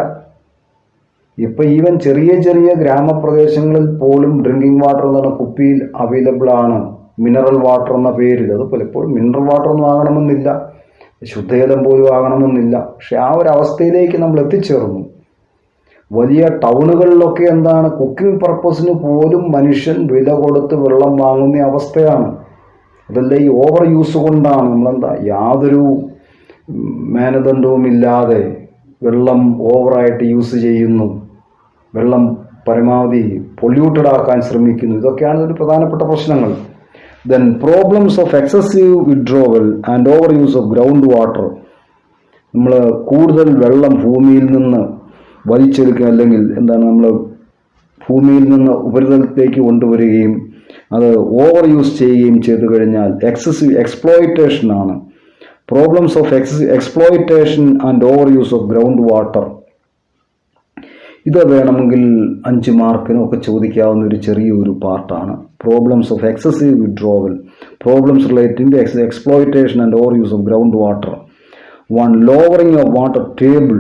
ഇപ്പം ഈവൻ ചെറിയ ചെറിയ ഗ്രാമപ്രദേശങ്ങളിൽ പോലും ഡ്രിങ്കിങ് വാട്ടർ എന്ന് പറഞ്ഞ കുപ്പിയിൽ അവൈലബിൾ ആണ്, മിനറൽ വാട്ടർ എന്ന പേരിൽ. അത് പലപ്പോഴും മിനറൽ വാട്ടർ ഒന്നും ആകണമെന്നില്ല, ശുദ്ധജലം പോലും ആകണമെന്നില്ല. പക്ഷെ ആ ഒരു അവസ്ഥയിലേക്ക് നമ്മൾ എത്തിച്ചേർന്നു. വലിയ ടൗണുകളിലൊക്കെ എന്താണ്, കുക്കിംഗ് പർപ്പസിന് പോലും മനുഷ്യൻ വില കൊടുത്ത് വെള്ളം വാങ്ങുന്ന അവസ്ഥയാണ്. അതെല്ലാം ഈ ഓവർ യൂസ് കൊണ്ടാണ്. നമ്മളെന്താ, യാതൊരു മാനദണ്ഡവും ഇല്ലാതെ വെള്ളം ഓവറായിട്ട് യൂസ് ചെയ്യുന്നു, വെള്ളം പരമാവധി പൊല്യൂട്ടഡ് ആക്കാൻ ശ്രമിക്കുന്നു. ഇതൊക്കെയാണ് ഒരു പ്രധാനപ്പെട്ട പ്രശ്നങ്ങൾ. Then problems of excessive withdrawal and over use of ground water. നമ്മൾ കൂടുതൽ വെള്ളം ഭൂമിയിൽ നിന്ന് വലിച്ചെടുക്കുക, അല്ലെങ്കിൽ എന്താണ്, നമ്മൾ ഭൂമിയിൽ നിന്ന് ഉപരിതലത്തിലേക്ക് കൊണ്ടുവരികയും അത് ഓവർ യൂസ് ചെയ്യുകയും ചെയ്തു കഴിഞ്ഞാൽ എക്സസീവ് എക്സ്പ്ലോയിറ്റേഷൻ ആണ്. Problems of exploitation and over use of ground water. ഇത് വേണമെങ്കിൽ 5 മാർക്കിനും ഒക്കെ ചോദിക്കാവുന്ന ഒരു ചെറിയൊരു പാർട്ടാണ്. Problems of excessive withdrawal, problems relating to exploitation and over use of ground water. 1. Lowering of water table.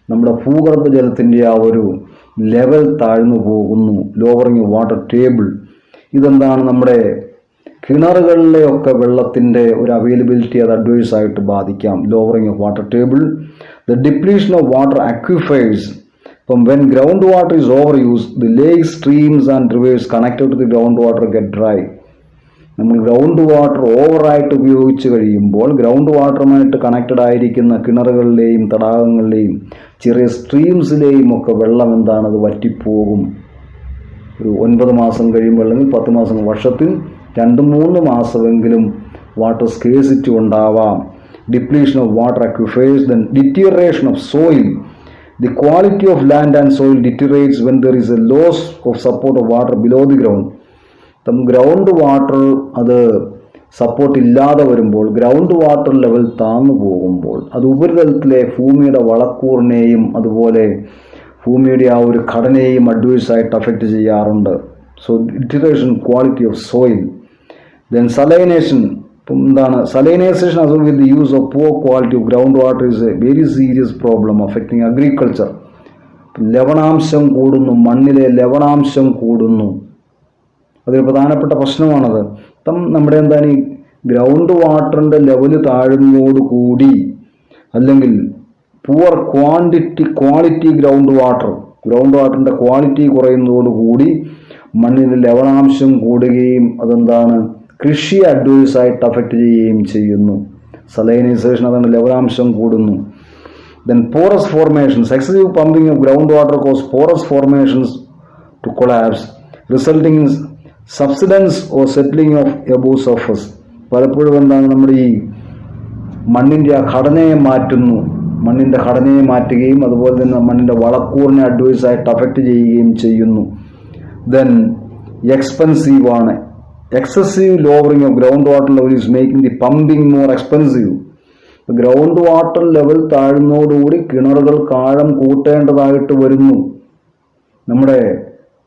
നമ്മുടെ ഭൂഗർഭ ജലത്തിൻ്റെ ആ ഒരു ലെവൽ താഴ്ന്നു പോകുന്നു. Lowering of water table. ഇതെന്താണ്, നമ്മുടെ കിണറുകളിലെയൊക്കെ വെള്ളത്തിൻ്റെ ഒരു അവൈലബിലിറ്റി അത് അഡ്വേഴ്സായിട്ട് ബാധിക്കാം. Lowering of water table. The depletion of water aquifers. ഇപ്പം when ground water is over use, the lake, streams and rivers connected to the ground water get dry. നമ്മൾ ഗ്രൗണ്ട് വാട്ടർ ഓവറായിട്ട് ഉപയോഗിച്ച് കഴിയുമ്പോൾ ഗ്രൗണ്ട് വാട്ടറുമായിട്ട് കണക്റ്റഡ് ആയിരിക്കുന്ന കിണറുകളിലെയും തടാകങ്ങളിലെയും ചെറിയ സ്ട്രീംസിലെയും ഒക്കെ വെള്ളം എന്താണ്, അത് വറ്റിപ്പോകും. ഒരു 9 മാസം കഴിയുമ്പോൾ അല്ലെങ്കിൽ 10 മാസം, വർഷത്തിൽ 2-3 മാസമെങ്കിലും വാട്ടർ സ്കേഴ്സിറ്റി ഉണ്ടാവാം. Depletion of water aquifers. Then deterioration of soil. The quality of land and soil deteriorates when there is a loss of support of water below the ground. Ground water അത് support ഇല്ലാതെ വരുമ്പോൾ, ground water level താഴ്ന്നു പോകുമ്പോൾ അത് ഉപരിതലത്തിലെ ഭൂമിയുടെ വളക്കൂറിനെയും അതുപോലെ ഭൂമിയുടെ ആ ഒരു ഘടനയെയും അഡ്വേഴ്സായിട്ട് അഫക്റ്റ് ചെയ്യാറുണ്ട്. So deterioration quality of soil. Then salination ഇപ്പം എന്താണ് സലൈനൈസേഷൻ as with the use of poor quality of groundwater is a very serious problem affecting agriculture. ലവണാംശം കൂടുന്നു, മണ്ണിലെ ലവണാംശം കൂടുന്നു, അതൊരു പ്രധാനപ്പെട്ട പ്രശ്നമാണത്. നമ്മുടെ എന്താണ് ഈ ഗ്രൗണ്ട് വാട്ടറിൻ്റെ ലെവല് താഴുന്നതോടുകൂടി, അല്ലെങ്കിൽ പുവർ ക്വാളിറ്റി ഗ്രൗണ്ട് വാട്ടറിൻ്റെ ക്വാളിറ്റി കുറയുന്നതോടുകൂടി മണ്ണിൻ്റെ ലവണാംശം കൂടുകയും അതെന്താണ് കൃഷിയെ അഡ്വേഴ്സായിട്ട് അഫക്റ്റ് ചെയ്യുകയും ചെയ്യുന്നു. സലൈനൈസേഷൻ അതാണ്, ലവണാംശം കൂടുന്നു. Then porous formations, excessive pumping of groundwater cause porous formations to collapse, resulting in subsidence or settling of above surface. പലപ്പോഴും എന്താണ് നമ്മുടെ ഈ മണ്ണിൻ്റെ ഘടനയെ മാറ്റുകയും അതുപോലെ തന്നെ മണ്ണിൻ്റെ വളക്കൂറിനെ അഡ്വേഴ്സായിട്ട് അഫക്റ്റ് ചെയ്യുകയും ചെയ്യുന്നു. ദെൻ എക്സ്പെൻസീവ് ആണ്. Excessive lowering of ground water level is making the pumping more expensive. Ground water level താഴുന്നതോടുകൂടി കിണറുകൾക്ക് ആഴം കൂട്ടേണ്ടതായിട്ട് വരുന്നു. നമ്മുടെ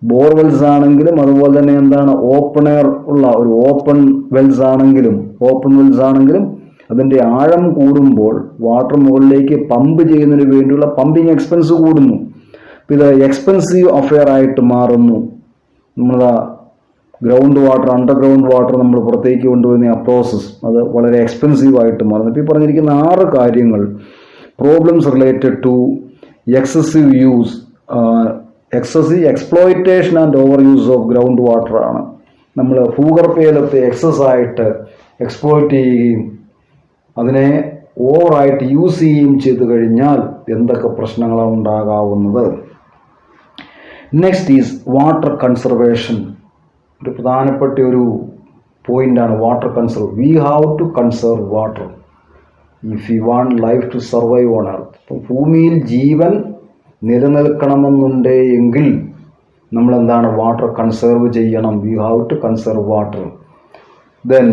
ബോർവെൽസ് ആണെങ്കിലും അതുപോലെ തന്നെ എന്താണ് ഓപ്പൺ എയർ ഉള്ള ഒരു ഓപ്പൺ വെൽസ് ആണെങ്കിലും അതിൻ്റെ ആഴം കൂടുമ്പോൾ വാട്ടർ മുകളിലേക്ക് പമ്പ് ചെയ്യുന്നതിന് വേണ്ടിയുള്ള പമ്പിങ് എക്സ്പെൻസ് കൂടുന്നു. ഇത് എക്സ്പെൻസീവ് അഫെയർ ആയിട്ട് മാറുന്നു. നമ്മളെ ഗ്രൗണ്ട് വാട്ടർ, അണ്ടർഗ്രൗണ്ട് വാട്ടർ നമ്മൾ പുറത്തേക്ക് കൊണ്ടുവരുന്ന ആ പ്രോസസ്സ് അത് വളരെ എക്സ്പെൻസീവ് ആയിട്ട് മാറുന്നു. ഇപ്പോൾ ഈ പറഞ്ഞിരിക്കുന്ന 6 കാര്യങ്ങൾ problems related to excessive exploitation and over use of ground water ആണ്. നമ്മൾ ഭൂഗർഭജലത്തെ എക്സസ് ആയിട്ട് എക്സ്പ്ലോയിറ്റ് ചെയ്യുകയും അതിനെ ഓവറായിട്ട് യൂസ് ചെയ്യുകയും ചെയ്തു കഴിഞ്ഞാൽ എന്തൊക്കെ പ്രശ്നങ്ങളാണ് ഉണ്ടാകാവുന്നത്. Next is water conservation. ഒരു പ്രധാനപ്പെട്ട ഒരു പോയിൻ്റാണ് water conserve. We have to conserve water if you want life to survive on earth. അപ്പോൾ ഭൂമിയിൽ ജീവൻ നിലനിൽക്കണമെന്നുണ്ടെങ്കിൽ നമ്മളെന്താണ് വാട്ടർ കൺസർവ് ചെയ്യണം. We have to conserve water. Then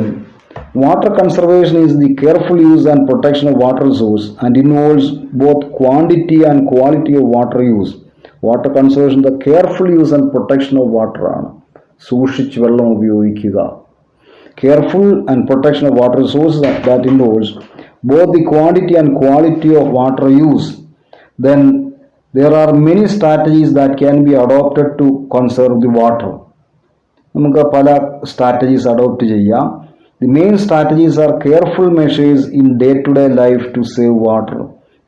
water conservation is the careful use and protection of water source and involves both quantity and quality of water use. Water conservation the careful use and protection of water ആണ്. സൂക്ഷിച്ച് വെള്ളം ഉപയോഗിക്കുക. Careful and protection of water source that involves both the quantity and quality of water use. Then there are many strategies that can be adopted to conserve the water. നമുക്ക് പല strategies adopt ചെയ്യാം. The main strategies are careful measures in day-to-day life to save water,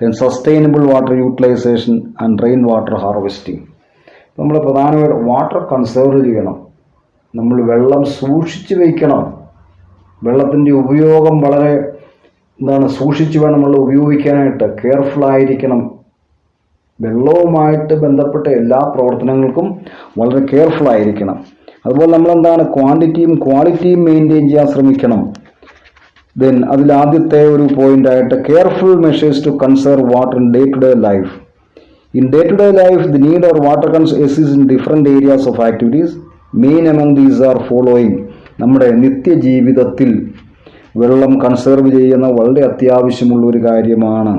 then sustainable water utilization and rainwater harvesting. നമ്മൾ പ്രധാനമായിട്ട് water conserve ചെയ്യണം. നമ്മൾ വെള്ളം സൂക്ഷിച്ച് വയ്ക്കണം. വെള്ളത്തിൻ്റെ ഉപയോഗം വളരെ സൂക്ഷിച്ച് വേണം നമ്മൾ ഉപയോഗിക്കാനായിട്ട്. കെയർഫുൾ ആയിരിക്കണം. വെള്ളവുമായിട്ട് ബന്ധപ്പെട്ട എല്ലാ പ്രവർത്തനങ്ങൾക്കും വളരെ കെയർഫുൾ ആയിരിക്കണം. അതുപോലെ നമ്മളെന്താണ് ക്വാണ്ടിറ്റിയും ക്വാളിറ്റിയും മെയിൻറ്റെയിൻ ചെയ്യാൻ ശ്രമിക്കണം. ദെൻ അതിലാദ്യത്തെ ഒരു പോയിൻ്റായിട്ട് careful measures to conserve water in day to day life. In day to day life the need or water conserve in different areas of activities. Main among these are following. നമ്മുടെ നിത്യജീവിതത്തിൽ വെള്ളം conserve ചെയ്യുന്ന വളരെ അത്യാവശ്യമുള്ള ഒരു കാര്യമാണ്.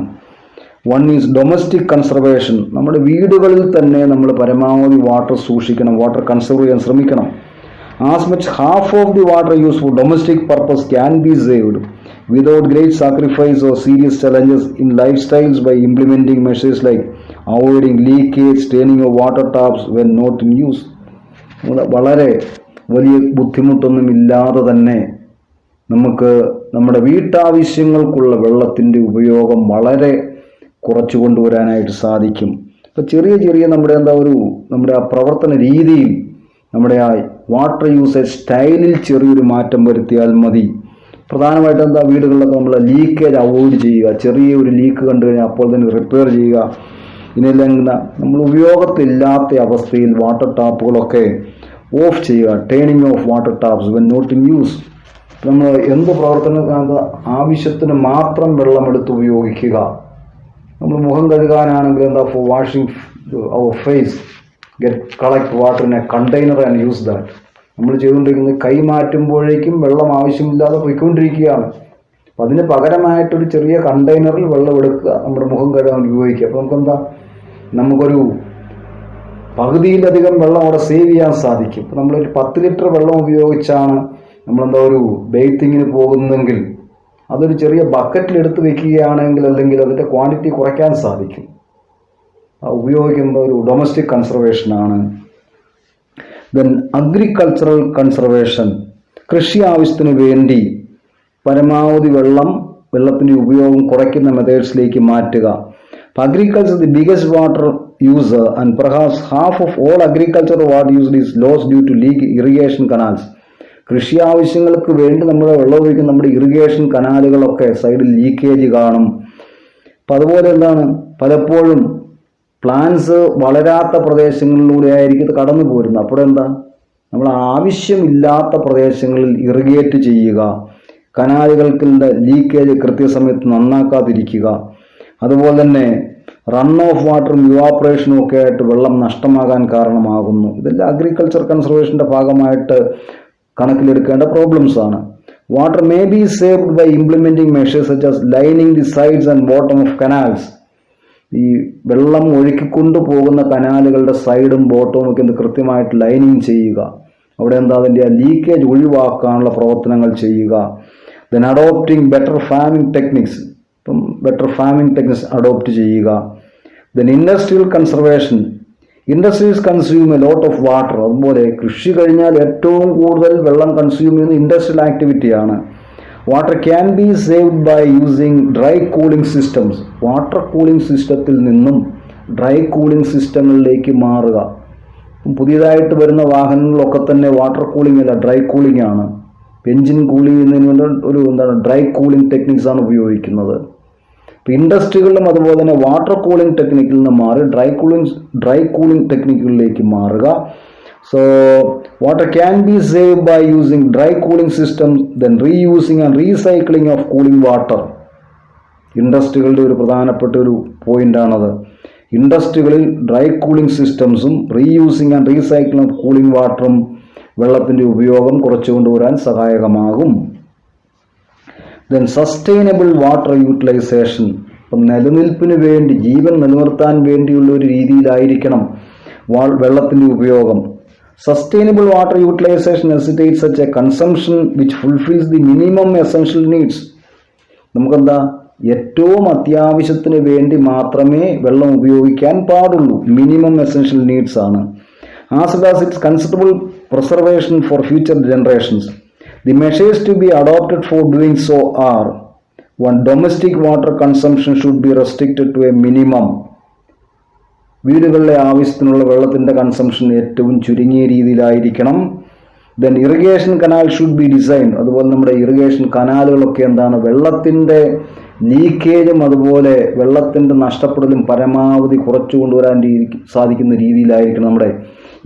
One is domestic conservation. നമ്മുടെ വീടുകളിൽ തന്നെ നമ്മൾ പരമാവധി വാട്ടർ സൂക്ഷിക്കണം, വാട്ടർ കൺസർവ് ചെയ്യാൻ ശ്രമിക്കണം. As much half of the water use for domestic purpose can be saved without great sacrifice or serious challenges in life styles by implementing measures like avoiding leakage, staining of water taps when not in use. വളരെ വലിയ ബുദ്ധിമുട്ടൊന്നുമില്ലാതെ തന്നെ നമുക്ക് നമ്മുടെ വീട്ടാവശ്യങ്ങൾക്കുള്ള വെള്ളത്തിൻ്റെ ഉപയോഗം വളരെ കുറച്ചു കൊണ്ടുവരാനായിട്ട് സാധിക്കും. അപ്പോൾ ചെറിയ നമ്മുടെ ആ പ്രവർത്തന രീതിയിൽ, നമ്മുടെ ആ വാട്ടർ യൂസേജ് സ്റ്റൈലിൽ ചെറിയൊരു മാറ്റം വരുത്തിയാൽ മതി. പ്രധാനമായിട്ട് വീടുകളിലൊക്കെ നമ്മൾ ലീക്കേജ് അവോയ്ഡ് ചെയ്യുക. ചെറിയൊരു ലീക്ക് കണ്ടു കഴിഞ്ഞാൽ അപ്പോൾ തന്നെ റിപ്പയർ ചെയ്യുക. ഇനിയില്ലെങ്കിൽ നമ്മൾ ഉപയോഗത്തില്ലാത്ത അവസ്ഥയിൽ വാട്ടർ ടാപ്പുകളൊക്കെ ഓഫ് ചെയ്യുക. Turning off water taps when not in use. നമ്മൾ എന്ത് പ്രവർത്തനം ആവശ്യത്തിന് മാത്രം വെള്ളമെടുത്ത് ഉപയോഗിക്കുക. നമ്മൾ മുഖം കഴുകാനാണെങ്കിൽ for washing our face collect water in a container and use that. നമ്മൾ ചെയ്തുകൊണ്ടിരിക്കുന്നത് കൈ മാറ്റുമ്പോഴേക്കും വെള്ളം ആവശ്യമില്ലാതെ പോയിക്കൊണ്ടിരിക്കുകയാണ്. അപ്പം അതിന് പകരമായിട്ടൊരു ചെറിയ കണ്ടെയ്നറിൽ വെള്ളം എടുക്കുക, നമ്മുടെ മുഖം കഴുകാൻ ഉപയോഗിക്കുക. അപ്പോൾ നമുക്കൊരു പകുതിയിലധികം വെള്ളം അവിടെ സേവ് ചെയ്യാൻ സാധിക്കും. ഇപ്പം നമ്മളൊരു 10 ലിറ്റർ വെള്ളം ഉപയോഗിച്ചാണ് നമ്മളെന്താ ഒരു ബെയ്ത്തിങ്ങിന് പോകുന്നെങ്കിൽ അതൊരു ചെറിയ ബക്കറ്റിലെടുത്ത് വെക്കുകയാണെങ്കിൽ അല്ലെങ്കിൽ അതിൻ്റെ ക്വാണ്ടിറ്റി കുറയ്ക്കാൻ സാധിക്കും. ഉപയോഗിക്കുന്നത് ഒരു ഡൊമസ്റ്റിക് കൺസർവേഷനാണ്. ദെൻ അഗ്രികൾച്ചറൽ കൺസർവേഷൻ, കൃഷി ആവശ്യത്തിന് വേണ്ടി പരമാവധി വെള്ളത്തിൻ്റെ ഉപയോഗം കുറയ്ക്കുന്ന മെത്തേഡ്സിലേക്ക് മാറ്റുക. Agriculture the biggest water user and perhaps half of all agriculture water used is loss due to leak irrigation canals. കൃഷി ആവശ്യങ്ങൾക്ക് വേണ്ടി നമ്മൾ വെള്ളം ഉപയോഗിക്കുന്ന നമ്മുടെ ഇറിഗേഷൻ കനാലുകളൊക്കെ സൈഡിൽ ലീക്കേജ് കാണും. അപ്പം അതുപോലെ എന്താണ്, പലപ്പോഴും പ്ലാന്റ്സ് വളരാത്ത പ്രദേശങ്ങളിലൂടെ ആയിരിക്കും ഇത് കടന്നു പോരുന്നത്. അപ്പോഴെന്താ, നമ്മൾ ആവശ്യമില്ലാത്ത പ്രദേശങ്ങളിൽ ഇറിഗേറ്റ് ചെയ്യുക, കനാലുകൾക്കുള്ള ലീക്കേജ് കൃത്യസമയത്ത് നന്നാക്കാതിരിക്കുക. അതുപോലെ തന്നെ റൺ ഓഫ് വാട്ടറും ഇവാപ്പറേഷനും ഒക്കെ ആയിട്ട് വെള്ളം നഷ്ടമാകാൻ കാരണമാകുന്നു. ഇതെല്ലാം അഗ്രികൾച്ചർ കൺസർവേഷൻ്റെ ഭാഗമായിട്ട് കണക്കിലെടുക്കേണ്ട പ്രോബ്ലംസ് ആണ്. Water may be saved by implementing measures such as lining the sides and bottom of canals. ഈ വെള്ളം ഒഴുക്കിക്കൊണ്ടു പോകുന്ന കനാലുകളുടെ സൈഡും ബോട്ടവും ഒക്കെ കൃത്യമായിട്ട് ലൈനിങ് ചെയ്യുക. അവിടെ എന്താ, അതിൻ്റെ ആ ലീക്കേജ് ഒഴിവാക്കാനുള്ള പ്രവർത്തനങ്ങൾ ചെയ്യുക. Then adopting better farming techniques, ഇപ്പം ബെറ്റർ ഫാമിംഗ് ടെക്നിക്സ് അഡോപ്റ്റ് ചെയ്യുക. Then industrial conservation, industries consume a lot of water. അതുപോലെ കൃഷി കഴിഞ്ഞാൽ ഏറ്റവും കൂടുതൽ വെള്ളം കൺസ്യൂം ചെയ്യുന്ന ഇൻഡസ്ട്രിയൽ ആക്ടിവിറ്റിയാണ്. Water can be saved by using dry cooling systems. Water cooling സിസ്റ്റത്തിൽ നിന്നും ഡ്രൈ കൂളിംഗ് സിസ്റ്റങ്ങളിലേക്ക് മാറുക. പുതിയതായിട്ട് വരുന്ന വാഹനങ്ങളൊക്കെ തന്നെ വാട്ടർ കൂളിംഗ് അല്ല, ഡ്രൈ കൂളിംഗ് ആണ്. എൻജിൻ കൂൾ ചെയ്യുന്നതിന് വേണ്ടി ഡ്രൈ കൂളിംഗ് ടെക്നിക്സ് ആണ് ഉപയോഗിക്കുന്നത്. ഇപ്പോൾ ഇൻഡസ്ട്രികളിലും അതുപോലെ തന്നെ വാട്ടർ കൂളിംഗ് ടെക്നിക്കിൽ നിന്ന് മാറി ഡ്രൈ കൂളിംഗ് ടെക്നിക്കുകളിലേക്ക് മാറുക. So water can be saved by using dry cooling systems, then reusing and recycling of cooling water. ഇൻഡസ്ട്രികളുടെ ഒരു പ്രധാനപ്പെട്ട ഒരു പോയിന്റാണത്. ഇൻഡസ്ട്രികളിൽ ഡ്രൈ കൂളിംഗ് സിസ്റ്റംസും reusing and recycling of cooling വാട്ടറും വെള്ളത്തിൻ്റെ ഉപയോഗം കുറച്ചു കൊണ്ടുവരാൻ സഹായകമാകും. ദെൻ സസ്റ്റൈനബിൾ വാട്ടർ യൂട്ടിലൈസേഷൻ, ഇപ്പം നിലനിൽപ്പിന് വേണ്ടി, ജീവൻ നിലനിർത്താൻ വേണ്ടിയുള്ള ഒരു രീതിയിലായിരിക്കണം വെള്ളത്തിൻ്റെ ഉപയോഗം. Sustainable water utilization necessitates such a consumption which fulfills the minimum essential needs. നമുക്കെന്താ, ഏറ്റവും അത്യാവശ്യത്തിന് വേണ്ടി മാത്രമേ വെള്ളം ഉപയോഗിക്കാൻ പാടുള്ളൂ. മിനിമം എസെൻഷ്യൽ നീഡ്സ് ആണ്. As well as its considerable preservation for future generations. The measures to be adopted for doing so are: 1. Domestic water consumption should be restricted to a minimum. വീടുകളിലെ ആവശ്യത്തിനുള്ള വെള്ളത്തിൻ്റെ കൺസംഷൻ ഏറ്റവും ചുരുങ്ങിയ രീതിയിലായിരിക്കണം. Then irrigation canal should be design. അതുപോലെ നമ്മുടെ irrigation കനാലുകളൊക്കെ എന്താണ്, വെള്ളത്തിൻ്റെ ലീക്കേജും അതുപോലെ വെള്ളത്തിൻ്റെ നഷ്ടപ്പെടലും പരമാവധി കുറച്ചു കൊണ്ടുവരാൻ സാധിക്കുന്ന രീതിയിലായിരിക്കണം നമ്മുടെ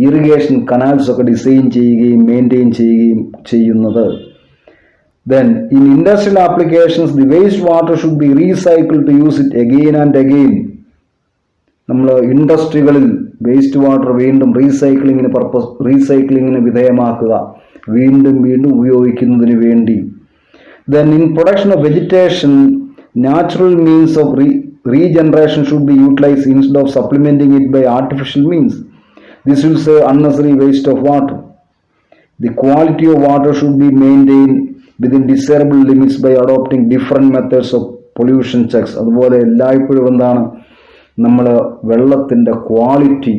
ഇറിഗേഷൻ കനാൽസ് ഒക്കെ ഡിസൈൻ ചെയ്യുകയും മെയിൻറ്റെയിൻ ചെയ്യുകയും ചെയ്യുന്നത്. Then in industrial applications the waste water should be recycled to use it again and again. നമ്മൾ ഇൻഡസ്ട്രികളിൽ വേസ്റ്റ് വാട്ടർ വീണ്ടും റീസൈക്ലിങ്ങിന് വിധേയമാക്കുക, വീണ്ടും ഉപയോഗിക്കുന്നതിന് വേണ്ടി. Then in production of vegetation natural means of regeneration should be utilise instead of supplementing it by artificial means. This will save unnecessary waste of water. The quality of water should be maintain within desirable limits by adopting different methods of pollution checks. അതുപോലെ എല്ലായ്പ്പോഴും എന്താണ്, നമ്മൾ വെള്ളത്തിൻ്റെ quality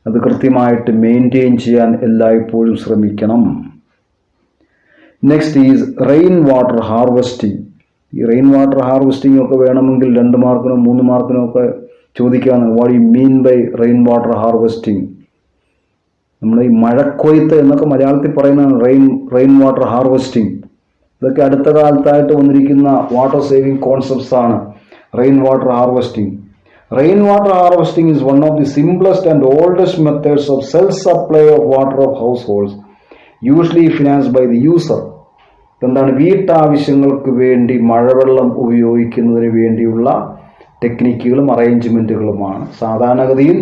അത് കൃത്യമായിട്ട് maintain ചെയ്യാൻ എല്ലായ്പ്പോഴും ശ്രമിക്കണം. Next is rain water harvesting. ഈ റെയിൻ വാട്ടർ ഹാർവെസ്റ്റിംഗ് ഒക്കെ വേണമെങ്കിൽ 2 മാർക്കിനോ 3 മാർക്കിനോ ഒക്കെ ചോദിക്കാവുന്ന. What you mean by rain water harvesting? നമ്മൾ ഈ മഴക്കൊയ്ത്ത് എന്നൊക്കെ മലയാളത്തിൽ പറയുന്നതാണ് റെയിൻ വാട്ടർ ഹാർവെസ്റ്റിംഗ്. ഇതൊക്കെ അടുത്ത കാലത്തായിട്ട് വന്നിരിക്കുന്ന വാട്ടർ സേവിങ് കോൺസെപ്റ്റ്സ് ആണ് rain water harvesting. Rainwater harvesting is one of the simplest and oldest methods of self-supply of water of households, usually financed by the user. എന്താണ്, വീട്ടാവശ്യങ്ങൾക്ക് വേണ്ടി മഴവെള്ളം ഉപയോഗിക്കുന്നതിന് വേണ്ടിയുള്ള ടെക്നിക്കുകളും അറേഞ്ച്മെൻറ്റുകളുമാണ്. സാധാരണഗതിയിൽ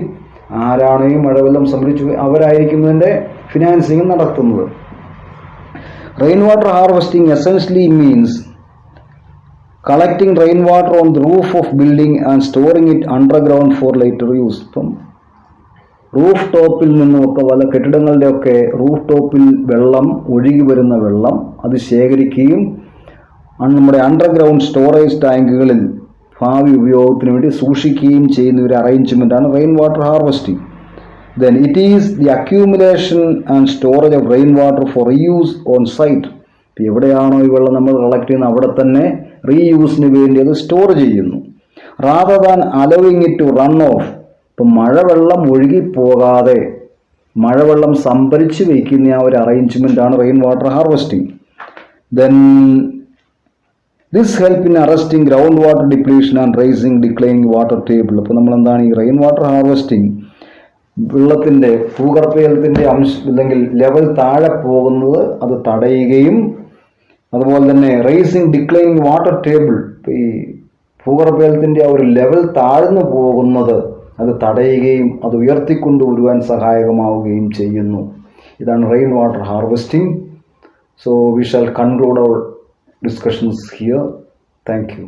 ആരാണ് ഈ മഴവെള്ളം സംഭരിച്ചു അവരായിരിക്കും ഇതിൻ്റെ ഫിനാൻസിങ് നടത്തുന്നത്. Rainwater harvesting essentially means collecting rainwater on the roof of building and storing it underground for later use. ഇപ്പം റൂഫ് ടോപ്പിൽ നിന്നുമൊക്കെ പല കെട്ടിടങ്ങളുടെയൊക്കെ റൂഫ് ടോപ്പിൽ വെള്ളം ഒഴുകി വരുന്ന വെള്ളം അത് ശേഖരിക്കുകയും നമ്മുടെ അണ്ടർഗ്രൗണ്ട് സ്റ്റോറേജ് ടാങ്കുകളിൽ ഭാവി ഉപയോഗത്തിന് വേണ്ടി സൂക്ഷിക്കുകയും ചെയ്യുന്ന ഒരു അറേഞ്ച്മെൻറ്റാണ് rain water harvesting. Then it is the accumulation and storage of rainwater for reuse on site. ഇപ്പോൾ എവിടെയാണോ ഈ വെള്ളം നമ്മൾ കളക്ട് ചെയ്യുന്നത് അവിടെ തന്നെ റീയൂസിന് വേണ്ടി അത് സ്റ്റോർ ചെയ്യുന്നു. Rather than allowing it to run off. ഇപ്പം മഴവെള്ളം ഒഴുകിപ്പോകാതെ മഴവെള്ളം സംഭരിച്ച് വയ്ക്കുന്ന ആ ഒരു അറേഞ്ച്മെൻ്റാണ് rain water harvesting. Then this help in arresting ground water depletion and rising declining water table. അപ്പോൾ നമ്മളെന്താണ് ഈ റെയിൻ വാട്ടർ ഹാർവെസ്റ്റിംഗ് വെള്ളത്തിൻ്റെ ഭൂഗർഭജലത്തിൻ്റെ അല്ലെങ്കിൽ ലെവൽ താഴെ പോകുന്നത് അത് തടയുകയും അതുപോലെ തന്നെ റൈസിങ് ഡിക്ലൈനിങ് വാട്ടർ ടേബിൾ ഈ ഭൂഗർഭജലത്തിൻ്റെ ആ ഒരു ലെവൽ താഴ്ന്നു പോകുന്നത് അത് തടയുകയും അത് ഉയർത്തിക്കൊണ്ടുവരുവാൻ സഹായകമാവുകയും ചെയ്യുന്നു. ഇതാണ് rain water harvesting. So we shall conclude our discussions here. Thank U.